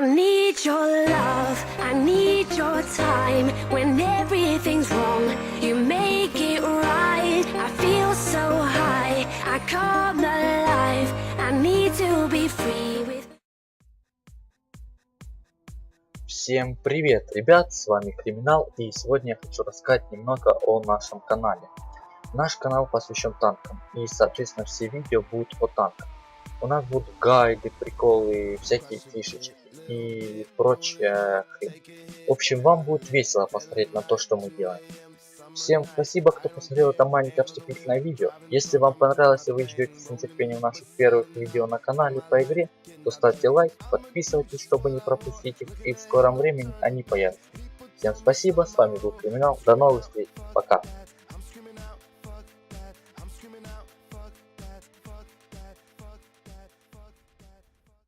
I need your love, I need your time. When everything's wrong, you make it right. I feel so high, I come alive. I need to be free with... Всем привет, ребят, с вами Криминал, и сегодня я хочу рассказать немного о нашем канале. Наш канал посвящен танкам, и соответственно все видео будут о танках. У нас будут гайды, приколы, всякие фишечки и прочая хрень. В общем, вам будет весело посмотреть на то, что мы делаем. Всем спасибо, кто посмотрел это маленькое вступительное видео. Если вам понравилось и вы ждете с нетерпением наших первых видео на канале по игре, то ставьте лайк, подписывайтесь, чтобы не пропустить их, и в скором времени они появятся. Всем спасибо, с вами был Криминал, до новых встреч, пока.